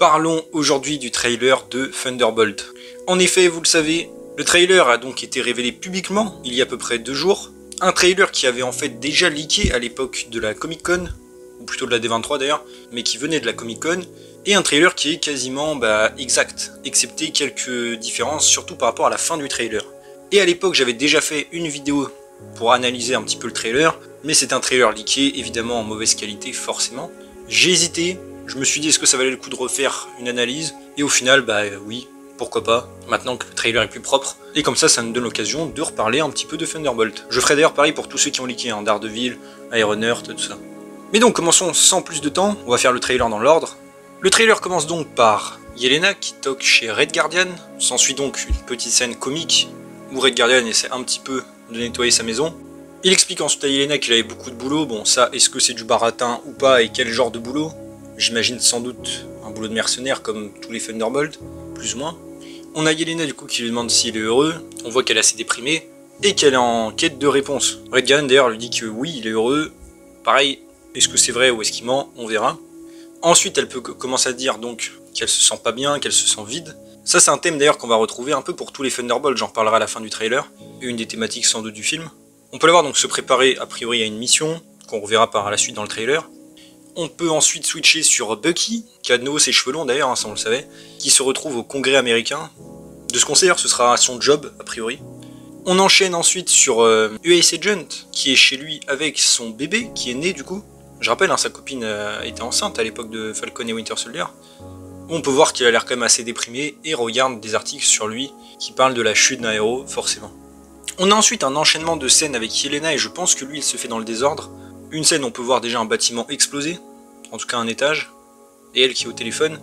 Parlons aujourd'hui du trailer de Thunderbolt. En effet, vous le savez, le trailer a donc été révélé publiquement il y a à peu près 2 jours. Un trailer qui avait en fait déjà leaké à l'époque de la Comic Con, ou plutôt de la D23 d'ailleurs, mais qui venait de la Comic Con. Et un trailer qui est quasiment exact, excepté quelques différences, surtout par rapport à la fin du trailer. Et à l'époque, j'avais déjà fait une vidéo pour analyser un petit peu le trailer, mais c'est un trailer leaké, évidemment en mauvaise qualité, forcément. J'ai hésité, je me suis dit est-ce que ça valait le coup de refaire une analyse, et au final, oui, pourquoi pas, maintenant que le trailer est plus propre, et comme ça nous donne l'occasion de reparler un petit peu de Thunderbolt. Je ferai d'ailleurs pareil pour tous ceux qui ont leaké, hein, Daredevil, Ironheart, tout ça. Mais donc, commençons sans plus de temps, on va faire le trailer dans l'ordre. Le trailer commence donc par Yelena qui toque chez Red Guardian, s'ensuit donc une petite scène comique où Red Guardian essaie un petit peu de nettoyer sa maison. Il explique ensuite à Yelena qu'il avait beaucoup de boulot, bon ça, est-ce que c'est du baratin ou pas et quel genre de boulot? J'imagine sans doute un boulot de mercenaire comme tous les Thunderbolt, plus ou moins. On a Yelena du coup qui lui demande s'il est heureux, on voit qu'elle est assez déprimée et qu'elle est en quête de réponse. Red Guardian d'ailleurs lui dit que oui, il est heureux, pareil, est-ce que c'est vrai ou est-ce qu'il ment? On verra. Ensuite, elle peut commencer à dire donc qu'elle se sent pas bien, qu'elle se sent vide. Ça, c'est un thème d'ailleurs qu'on va retrouver un peu pour tous les Thunderbolts, j'en reparlerai à la fin du trailer, et une des thématiques sans doute du film. On peut la voir donc se préparer a priori à une mission, qu'on reverra par la suite dans le trailer. On peut ensuite switcher sur Bucky, qui a de nouveau ses cheveux longs d'ailleurs, hein, ça on le savait, qui se retrouve au Congrès américain. De ce qu'on sait, ce sera son job a priori. On enchaîne ensuite sur US Agent, qui est chez lui avec son bébé, qui est né du coup. Je rappelle, hein, sa copine était enceinte à l'époque de Falcon et Winter Soldier. On peut voir qu'il a l'air quand même assez déprimé et regarde des articles sur lui qui parlent de la chute d'un héros, forcément. On a ensuite un enchaînement de scènes avec Yelena et je pense que lui il se fait dans le désordre. Une scène, on peut voir déjà un bâtiment exploser, en tout cas un étage, et elle qui est au téléphone.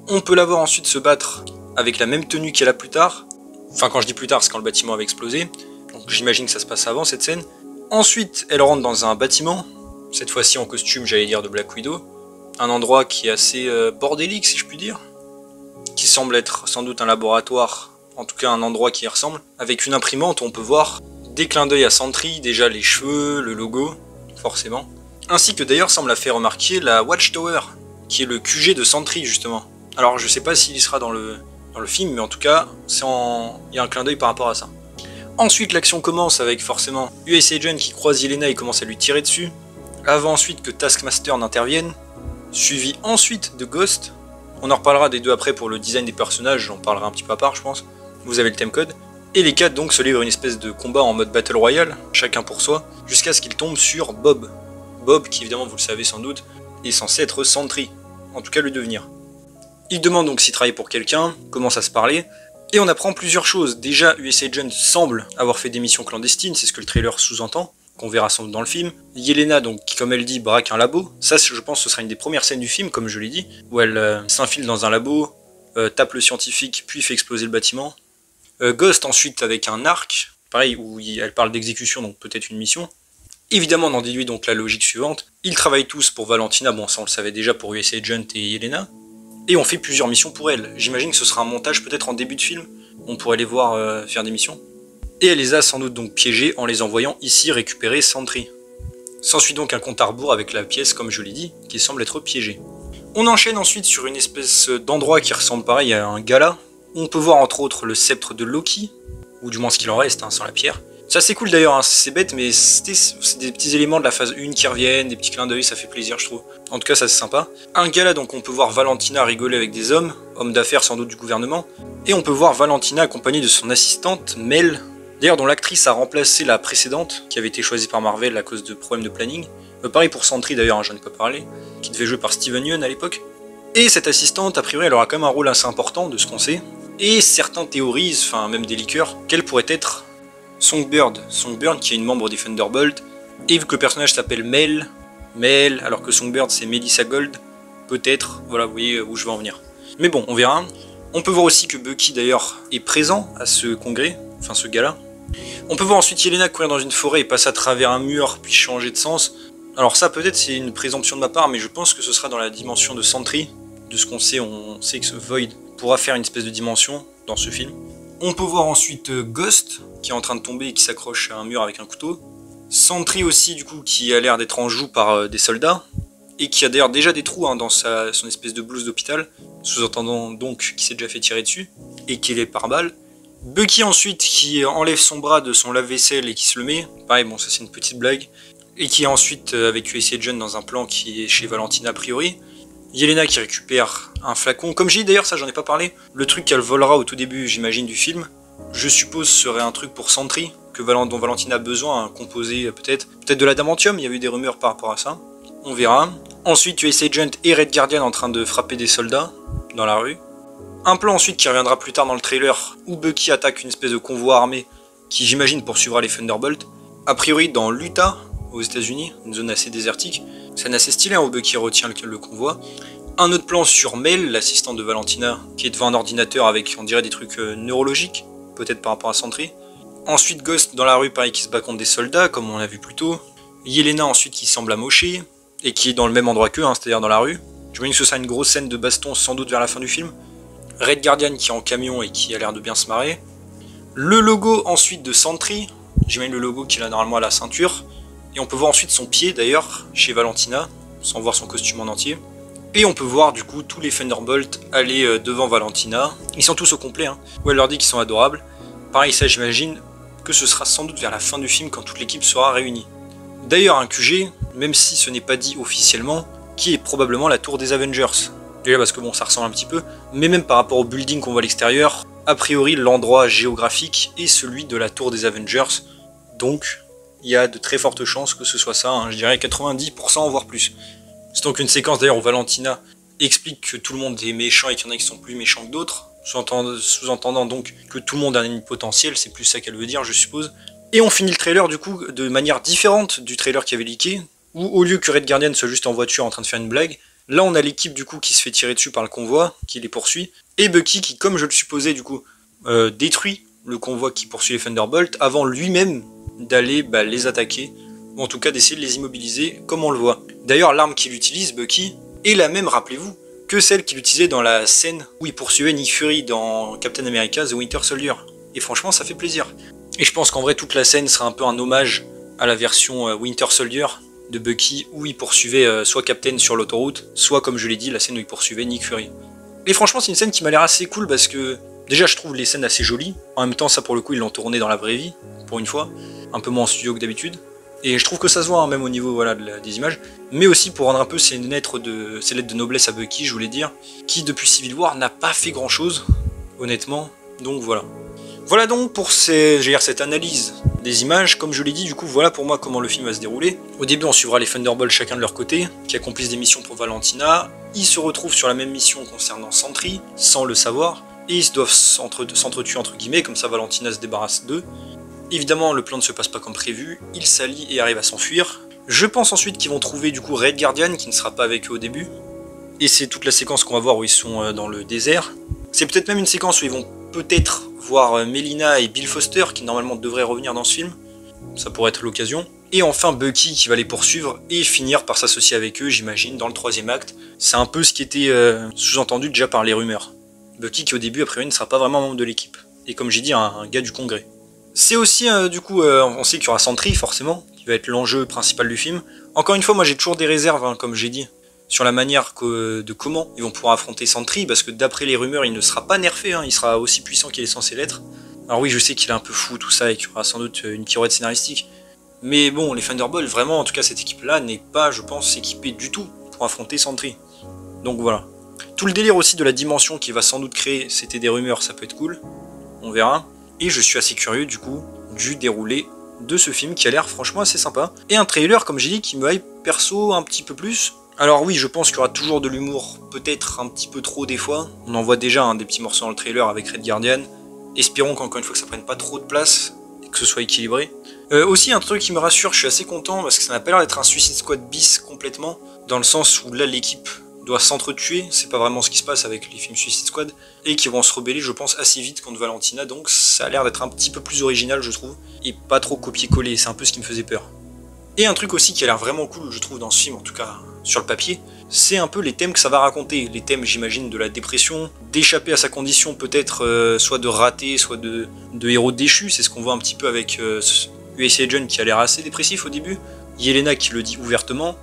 On peut la voir ensuite se battre avec la même tenue qu'elle a plus tard. Enfin, quand je dis plus tard, c'est quand le bâtiment avait explosé. Donc j'imagine que ça se passe avant cette scène. Ensuite, elle rentre dans un bâtiment. Cette fois-ci en costume, j'allais dire, de Black Widow. Un endroit qui est assez bordélique, si je puis dire. Qui semble être sans doute un laboratoire, en tout cas un endroit qui y ressemble. Avec une imprimante où on peut voir des clins d'œil à Sentry, déjà les cheveux, le logo, forcément. Ainsi que d'ailleurs semble la faire remarquer la Watchtower, qui est le QG de Sentry justement. Alors je sais pas s'il y sera dans le film, mais en tout cas, il y a un clin d'œil par rapport à ça. Ensuite l'action commence avec forcément US Agent qui croise Yelena et commence à lui tirer dessus. Avant ensuite que Taskmaster n'intervienne, suivi ensuite de Ghost. On en reparlera des deux après pour le design des personnages, j'en parlerai un petit peu à part je pense. Vous avez le timecode. Et les 4 donc se livrent une espèce de combat en mode Battle Royale, chacun pour soi, jusqu'à ce qu'ils tombent sur Bob. Bob qui évidemment vous le savez sans doute, est censé être Sentry, en tout cas le devenir. Il demande donc s'il travaille pour quelqu'un, commence à se parler, et on apprend plusieurs choses. Déjà US Agent semble avoir fait des missions clandestines, c'est ce que le trailer sous-entend, qu'on verra sans doute dans le film. Yelena, donc, qui, comme elle dit, braque un labo. Ça, je pense, ce sera une des premières scènes du film, comme je l'ai dit, où elle s'infile dans un labo, tape le scientifique, puis fait exploser le bâtiment. Ghost, ensuite, avec un arc, pareil, où elle parle d'exécution, donc peut-être une mission. Évidemment, on en déduit donc la logique suivante. Ils travaillent tous pour Valentina, bon, ça on le savait déjà pour US Agent et Yelena. Et on fait plusieurs missions pour elle. J'imagine que ce sera un montage peut-être en début de film, on pourrait les voir faire des missions. Et elle les a sans doute donc piégés en les envoyant ici récupérer Sentry. S'ensuit donc un compte à rebours avec la pièce, comme je l'ai dit, qui semble être piégée. On enchaîne ensuite sur une espèce d'endroit qui ressemble pareil à un gala. On peut voir entre autres le sceptre de Loki, ou du moins ce qu'il en reste, hein, sans la pierre. Ça c'est cool d'ailleurs, hein, c'est bête, mais c'est des petits éléments de la phase 1 qui reviennent, des petits clins d'œil, ça fait plaisir je trouve. En tout cas ça c'est sympa. Un gala donc on peut voir Valentina rigoler avec des hommes d'affaires sans doute du gouvernement, et on peut voir Valentina accompagnée de son assistante Mel, d'ailleurs dont l'actrice a remplacé la précédente, qui avait été choisie par Marvel à cause de problèmes de planning. Pareil pour Sentry d'ailleurs, hein, j'en ai pas parlé, qui devait jouer par Steven Yeun à l'époque. Et cette assistante, a priori, elle aura quand même un rôle assez important de ce qu'on sait, et certains théorisent, enfin même des leakers, qu'elle pourrait être Songbird qui est une membre des Thunderbolt, et vu que le personnage s'appelle Mel, alors que Songbird c'est Melissa Gold, peut-être, voilà, vous voyez où je veux en venir. Mais bon, on verra. On peut voir aussi que Bucky d'ailleurs est présent à ce congrès, enfin ce gala. On peut voir ensuite Yelena courir dans une forêt et passer à travers un mur puis changer de sens. Alors ça peut-être c'est une présomption de ma part, mais je pense que ce sera dans la dimension de Sentry. De ce qu'on sait, on sait que ce Void pourra faire une espèce de dimension dans ce film. On peut voir ensuite Ghost qui est en train de tomber et qui s'accroche à un mur avec un couteau. Sentry aussi du coup qui a l'air d'être en joue par des soldats. et qui a d'ailleurs déjà des trous dans son espèce de blouse d'hôpital, sous-entendant donc qu'il s'est déjà fait tirer dessus, et qu'il est par balle. Bucky ensuite qui enlève son bras de son lave-vaisselle et qui se le met, pareil bon ça c'est une petite blague, et qui est ensuite avec USA Agent dans un plan qui est chez Valentina a priori. Yelena qui récupère un flacon, comme j'ai dit d'ailleurs ça j'en ai pas parlé, le truc qu'elle volera au tout début j'imagine du film, je suppose serait un truc pour Sentry, dont Valentina a besoin, un composé peut-être de l'adamantium, il y a eu des rumeurs par rapport à ça, on verra. Ensuite USA Agent et Red Guardian en train de frapper des soldats dans la rue. Un plan ensuite qui reviendra plus tard dans le trailer où Bucky attaque une espèce de convoi armé qui j'imagine poursuivra les Thunderbolts, a priori dans l'Utah aux États-Unis, une zone assez désertique. C'est assez stylé où Bucky retient le convoi. Un autre plan sur Mel, l'assistante de Valentina, qui est devant un ordinateur avec on dirait des trucs neurologiques, peut-être par rapport à Sentry. Ensuite Ghost dans la rue pareil qui se bat contre des soldats comme on l'a vu plus tôt. Yelena ensuite qui semble amocher et qui est dans le même endroit qu'eux, c'est-à-dire dans la rue. J'imagine que ce sera une grosse scène de baston sans doute vers la fin du film. Red Guardian qui est en camion et qui a l'air de bien se marrer. Le logo ensuite de Sentry, j'imagine le logo qu'il a normalement à la ceinture. Et on peut voir ensuite son pied d'ailleurs chez Valentina, sans voir son costume en entier. Et on peut voir du coup tous les Thunderbolts aller devant Valentina. Ils sont tous au complet, où elle leur dit qu'ils sont adorables. Pareil ça j'imagine que ce sera sans doute vers la fin du film quand toute l'équipe sera réunie. D'ailleurs un QG, même si ce n'est pas dit officiellement, qui est probablement la tour des Avengers. Déjà parce que bon ça ressemble un petit peu, mais même par rapport au building qu'on voit à l'extérieur, a priori l'endroit géographique est celui de la tour des Avengers, donc il y a de très fortes chances que ce soit ça, je dirais 90% voire plus. C'est donc une séquence d'ailleurs où Valentina explique que tout le monde est méchant et qu'il y en a qui sont plus méchants que d'autres, sous-entendant donc que tout le monde a un ennemi potentiel, c'est plus ça qu'elle veut dire je suppose. Et on finit le trailer du coup de manière différente du trailer qui avait leaké, où au lieu que Red Guardian soit juste en voiture en train de faire une blague, là on a l'équipe du coup qui se fait tirer dessus par le convoi, qui les poursuit, et Bucky qui comme je le supposais du coup détruit le convoi qui poursuit les Thunderbolts avant lui-même d'aller les attaquer, ou en tout cas d'essayer de les immobiliser comme on le voit. D'ailleurs l'arme qu'il utilise, Bucky, est la même, rappelez-vous, que celle qu'il utilisait dans la scène où il poursuivait Nick Fury dans Captain America The Winter Soldier. Et franchement ça fait plaisir. Et je pense qu'en vrai toute la scène sera un peu un hommage à la version Winter Soldier de Bucky où il poursuivait soit Captain sur l'autoroute, soit comme je l'ai dit la scène où il poursuivait Nick Fury. Et franchement c'est une scène qui m'a l'air assez cool parce que déjà je trouve les scènes assez jolies, en même temps ça pour le coup ils l'ont tourné dans la vraie vie, pour une fois, un peu moins en studio que d'habitude, et je trouve que ça se voit même au niveau voilà, des images, mais aussi pour rendre un peu ces lettres de noblesse à Bucky, je voulais dire, qui depuis Civil War n'a pas fait grand chose, honnêtement, donc voilà. Voilà donc pour cette analyse des images, comme je l'ai dit, du coup voilà pour moi comment le film va se dérouler. Au début on suivra les Thunderbolts chacun de leur côté, qui accomplissent des missions pour Valentina, ils se retrouvent sur la même mission concernant Sentry, sans le savoir, et ils doivent s'entretuer entre guillemets, comme ça Valentina se débarrasse d'eux. Évidemment le plan ne se passe pas comme prévu, ils s'allient et arrivent à s'enfuir. Je pense ensuite qu'ils vont trouver du coup Red Guardian qui ne sera pas avec eux au début, et c'est toute la séquence qu'on va voir où ils sont dans le désert. C'est peut-être même une séquence où ils vont peut-être voir Melina et Bill Foster qui normalement devraient revenir dans ce film, ça pourrait être l'occasion. Et enfin Bucky qui va les poursuivre et finir par s'associer avec eux j'imagine dans le 3e acte. C'est un peu ce qui était sous-entendu déjà par les rumeurs. Bucky qui au début a priori ne sera pas vraiment membre de l'équipe, et comme j'ai dit un gars du congrès. C'est aussi du coup on sait qu'il y aura Sentry forcément, qui va être l'enjeu principal du film. Encore une fois moi j'ai toujours des réserves comme j'ai dit, sur la manière de comment ils vont pouvoir affronter Sentry, parce que d'après les rumeurs, il ne sera pas nerfé, il sera aussi puissant qu'il est censé l'être. Alors oui, je sais qu'il est un peu fou tout ça, et qu'il y aura sans doute une pirouette scénaristique, mais bon, les Thunderbolts, vraiment, en tout cas cette équipe-là, n'est pas, je pense, équipée du tout pour affronter Sentry. Donc voilà. Tout le délire aussi de la dimension qu'il va sans doute créer, c'était des rumeurs, ça peut être cool, on verra. Et je suis assez curieux du coup, du déroulé de ce film, qui a l'air franchement assez sympa. Et un trailer, comme j'ai dit, qui me hype perso un petit peu plus. Alors oui, je pense qu'il y aura toujours de l'humour, peut-être un petit peu trop des fois. On en voit déjà des petits morceaux dans le trailer avec Red Guardian. Espérons qu'encore une fois que ça prenne pas trop de place et que ce soit équilibré. Aussi un truc qui me rassure, je suis assez content parce que ça n'a pas l'air d'être un Suicide Squad bis complètement, dans le sens où là l'équipe doit s'entretuer, c'est pas vraiment ce qui se passe avec les films Suicide Squad, et qui vont se rebeller je pense assez vite contre Valentina, donc ça a l'air d'être un petit peu plus original je trouve, et pas trop copier-coller, c'est un peu ce qui me faisait peur. Et un truc aussi qui a l'air vraiment cool, je trouve, dans ce film, en tout cas sur le papier, c'est un peu les thèmes que ça va raconter. Les thèmes, j'imagine, de la dépression, d'échapper à sa condition, peut-être soit de raté, soit de héros déchu. C'est ce qu'on voit un petit peu avec USA Agent qui a l'air assez dépressif au début. Yelena qui le dit ouvertement.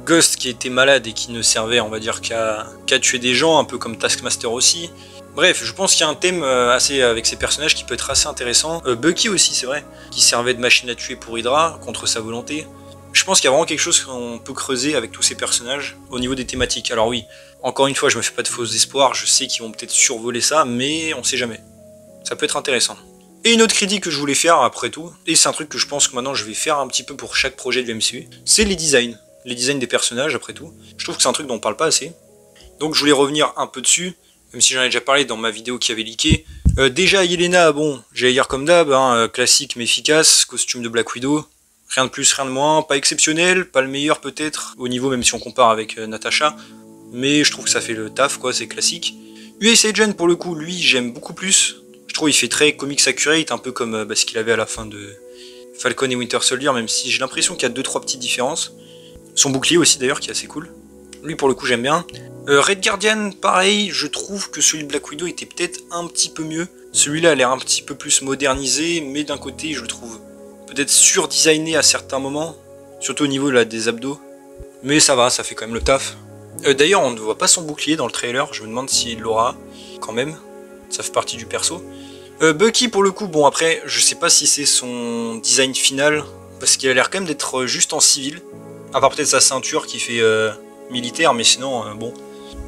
Ghost qui était malade et qui ne servait, on va dire, qu'à tuer des gens, un peu comme Taskmaster aussi. Bref, je pense qu'il y a un thème assez avec ces personnages qui peut être assez intéressant. Bucky aussi, c'est vrai, qui servait de machine à tuer pour Hydra, contre sa volonté. Je pense qu'il y a vraiment quelque chose qu'on peut creuser avec tous ces personnages au niveau des thématiques. Alors oui, encore une fois, je me fais pas de faux espoirs, je sais qu'ils vont peut-être survoler ça, mais on sait jamais. Ça peut être intéressant. Et une autre critique que je voulais faire après tout, et c'est un truc que je pense que maintenant je vais faire un petit peu pour chaque projet de MCU, c'est les designs. Les designs des personnages après tout. Je trouve que c'est un truc dont on parle pas assez. Donc je voulais revenir un peu dessus, même si j'en ai déjà parlé dans ma vidéo qui avait leaké. Déjà Yelena, bon, j'allais dire comme d'hab, hein, classique mais efficace, costume de Black Widow. Rien de plus, rien de moins, pas exceptionnel, pas le meilleur peut-être, au niveau même si on compare avec Natasha. Mais je trouve que ça fait le taf quoi, c'est classique. US Agent pour le coup, lui j'aime beaucoup plus. Je trouve il fait très comics accurate, un peu comme ce qu'il avait à la fin de Falcon et Winter Soldier, même si j'ai l'impression qu'il y a 2-3 petites différences. Son bouclier aussi d'ailleurs qui est assez cool. Lui pour le coup j'aime bien. Red Guardian pareil, je trouve que celui de Black Widow était peut-être un petit peu mieux. Celui-là a l'air un petit peu plus modernisé, mais d'un côté je le trouve peut-être surdesigné à certains moments. Surtout au niveau là, des abdos. Mais ça va, ça fait quand même le taf. D'ailleurs on ne voit pas son bouclier dans le trailer, je me demande s'il l'aura quand même. Ça fait partie du perso. Bucky pour le coup, bon après je sais pas si c'est son design final. Parce qu'il a l'air quand même d'être juste en civil. À part peut-être sa ceinture qui fait militaire, mais sinon, bon,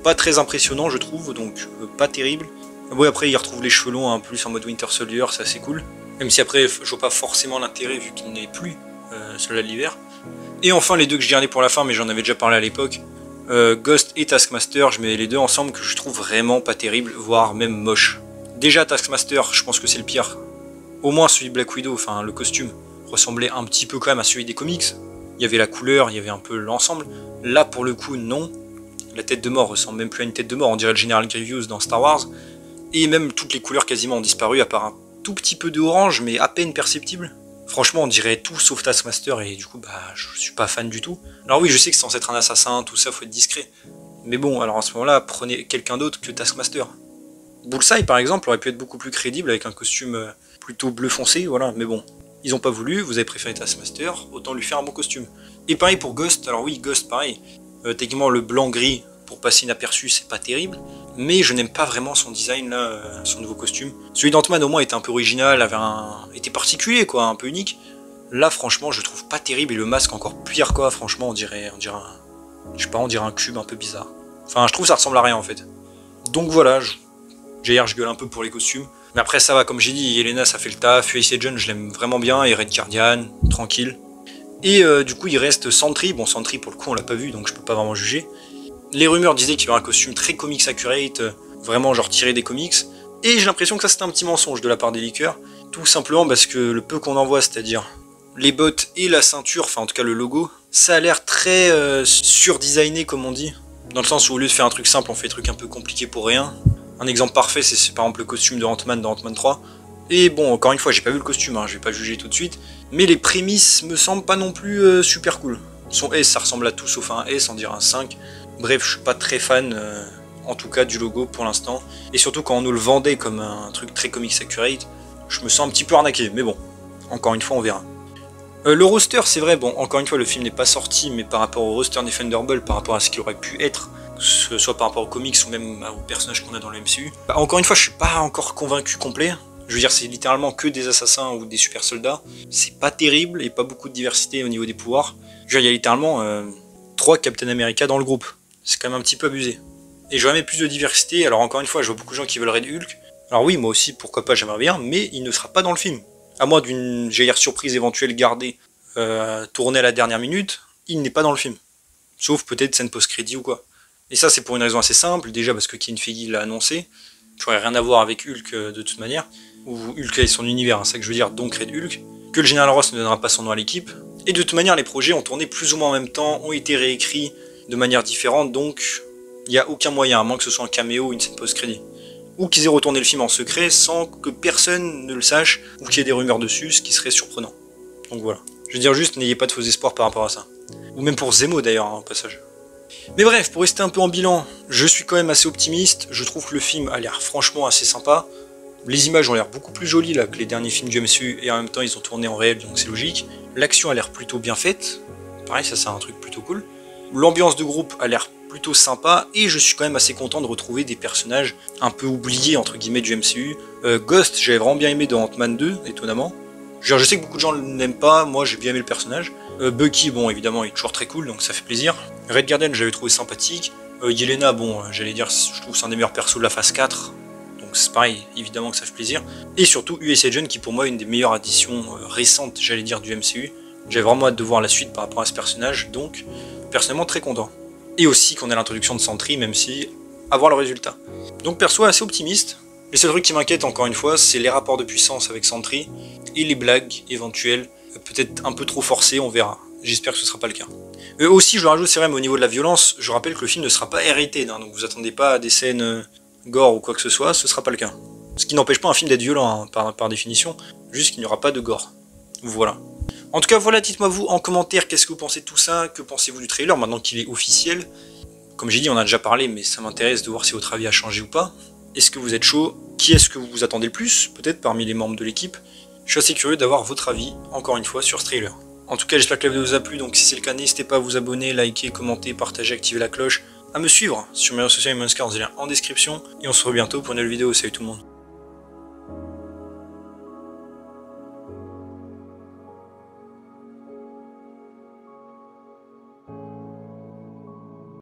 pas très impressionnant je trouve, donc pas terrible. Bon après il retrouve les cheveux longs, hein, plus en mode Winter Soldier, c'est assez cool. Même si après je vois pas forcément l'intérêt vu qu'il n'est plus celui-là de l'hiver. Et enfin les deux que je gardais pour la fin, mais j'en avais déjà parlé à l'époque, Ghost et Taskmaster, je mets les deux ensemble que je trouve vraiment pas terrible, voire même moche. Déjà Taskmaster, je pense que c'est le pire. Au moins celui de Black Widow, enfin le costume, ressemblait un petit peu quand même à celui des comics. Il y avait la couleur, il y avait un peu l'ensemble. Là, pour le coup, non. La tête de mort ressemble même plus à une tête de mort, on dirait le General Grievous dans Star Wars. Et même toutes les couleurs quasiment ont disparu, à part un tout petit peu de orange, mais à peine perceptible. Franchement, on dirait tout sauf Taskmaster, et du coup, bah, je suis pas fan du tout. Alors oui, je sais que c'est censé être un assassin, tout ça, faut être discret. Mais bon, alors à ce moment-là, prenez quelqu'un d'autre que Taskmaster. Bullseye, par exemple, aurait pu être beaucoup plus crédible avec un costume plutôt bleu foncé, voilà, mais bon. Ils ont pas voulu, vous avez préféré Taskmaster, autant lui faire un bon costume. Et pareil pour Ghost, alors oui, Ghost pareil. Techniquement le blanc-gris, pour passer inaperçu, c'est pas terrible. Mais je n'aime pas vraiment son design là, son nouveau costume. Celui d'Ant-Man au moins était un peu original, était particulier quoi, un peu unique. Là franchement je trouve pas terrible et le masque encore pire quoi, franchement on dirait je sais pas, on dirait un cube un peu bizarre. Enfin je trouve ça ressemble à rien en fait. Donc voilà, je gueule un peu pour les costumes. Mais après ça va, comme j'ai dit, Yelena ça fait le taf, US Agent je l'aime vraiment bien, et Red Guardian, tranquille. Et du coup il reste Sentry, bon Sentry pour le coup on l'a pas vu donc je peux pas vraiment juger. Les rumeurs disaient qu'il y aurait un costume très comics accurate, vraiment genre tiré des comics. Et j'ai l'impression que ça c'était un petit mensonge de la part des leakers. Tout simplement parce que le peu qu'on en voit, c'est-à-dire les bottes et la ceinture, enfin en tout cas le logo, ça a l'air très surdesigné comme on dit. Dans le sens où au lieu de faire un truc simple on fait des trucs un peu compliqués pour rien. Un exemple parfait, c'est par exemple le costume de Ant-Man dans Ant-Man 3. Et bon, encore une fois, j'ai pas vu le costume, hein, je vais pas juger tout de suite. Mais les prémices me semblent pas non plus super cool. Son S, ça ressemble à tout sauf un S, on dirait un 5. Bref, je suis pas très fan, en tout cas, du logo pour l'instant. Et surtout quand on nous le vendait comme un truc très comics accurate, je me sens un petit peu arnaqué. Mais bon, encore une fois, on verra. Le roster, c'est vrai, bon, encore une fois, le film n'est pas sorti, mais par rapport au roster des Thunderbolts, par rapport à ce qu'il aurait pu être, que ce soit par rapport aux comics ou même aux personnages qu'on a dans le MCU. Bah, encore une fois, je suis pas encore convaincu complet. Je veux dire, c'est littéralement que des assassins ou des super soldats. C'est pas terrible et pas beaucoup de diversité au niveau des pouvoirs. Je veux dire, il y a littéralement 3 Captain America dans le groupe. C'est quand même un petit peu abusé. Et j'aurais aimé plus de diversité. Alors encore une fois, je vois beaucoup de gens qui veulent Red Hulk. Alors oui, moi aussi, pourquoi pas, j'aimerais bien, mais il ne sera pas dans le film. À moins d'une, j'allais dire, surprise éventuelle gardée, tournée à la dernière minute, il n'est pas dans le film. Sauf peut-être scène post-crédit ou quoi. Et ça, c'est pour une raison assez simple, déjà parce que Kevin Feige l'a annoncé. Ça n'aurait rien à voir avec Hulk de toute manière. Ou Hulk et son univers, hein, c'est ça que je veux dire, donc Red Hulk. Que le Général Ross ne donnera pas son nom à l'équipe. Et de toute manière, les projets ont tourné plus ou moins en même temps, ont été réécrits de manière différente, donc il n'y a aucun moyen, à moins que ce soit un caméo ou une scène post-crédit. Ou qu'ils aient retourné le film en secret sans que personne ne le sache, ou qu'il y ait des rumeurs dessus, ce qui serait surprenant. Donc voilà. Je veux dire juste, n'ayez pas de faux espoirs par rapport à ça. Ou même pour Zemo d'ailleurs, hein, au passage. Mais bref, pour rester un peu en bilan, je suis quand même assez optimiste, je trouve que le film a l'air franchement assez sympa. Les images ont l'air beaucoup plus jolies là que les derniers films du MCU, et en même temps ils ont tourné en réel, donc c'est logique. L'action a l'air plutôt bien faite, pareil ça c'est un truc plutôt cool. L'ambiance de groupe a l'air plutôt sympa et je suis quand même assez content de retrouver des personnages un peu oubliés entre guillemets du MCU. Ghost, j'avais vraiment bien aimé dans Ant-Man 2, étonnamment. Je sais que beaucoup de gens ne l'aiment pas, moi j'ai bien aimé le personnage. Bucky, bon évidemment il est toujours très cool donc ça fait plaisir. Red Guardian j'avais trouvé sympathique. Yelena, bon j'allais dire je trouve que c'est un des meilleurs persos de la phase 4. Donc c'est pareil, évidemment que ça fait plaisir. Et surtout US Agent qui pour moi est une des meilleures additions récentes, j'allais dire, du MCU. J'avais vraiment hâte de voir la suite par rapport à ce personnage, donc personnellement très content. Et aussi qu'on ait l'introduction de Sentry, même si à voir le résultat. Donc perso assez optimiste. Les seuls trucs qui m'inquiètent encore une fois, c'est les rapports de puissance avec Sentry et les blagues éventuelles, peut-être un peu trop forcées, on verra. J'espère que ce ne sera pas le cas. Aussi, je le rajoute, c'est vrai, mais au niveau de la violence, je rappelle que le film ne sera pas R-rated, hein, donc vous attendez pas à des scènes gore ou quoi que ce soit, ce sera pas le cas. Ce qui n'empêche pas un film d'être violent, hein, par définition, juste qu'il n'y aura pas de gore. Voilà. En tout cas, voilà, dites-moi vous en commentaire qu'est-ce que vous pensez de tout ça, que pensez-vous du trailer maintenant qu'il est officiel. Comme j'ai dit, on a déjà parlé, mais ça m'intéresse de voir si votre avis a changé ou pas. Est-ce que vous êtes chaud? Qui est-ce que vous attendez le plus, peut-être parmi les membres de l'équipe? Je suis assez curieux d'avoir votre avis, encore une fois, sur ce trailer. En tout cas, j'espère que la vidéo vous a plu, donc si c'est le cas, n'hésitez pas à vous abonner, liker, commenter, partager, activer la cloche, à me suivre sur mes réseaux sociaux et mon Scar, en description, et on se retrouve bientôt pour une nouvelle vidéo. Salut tout le monde.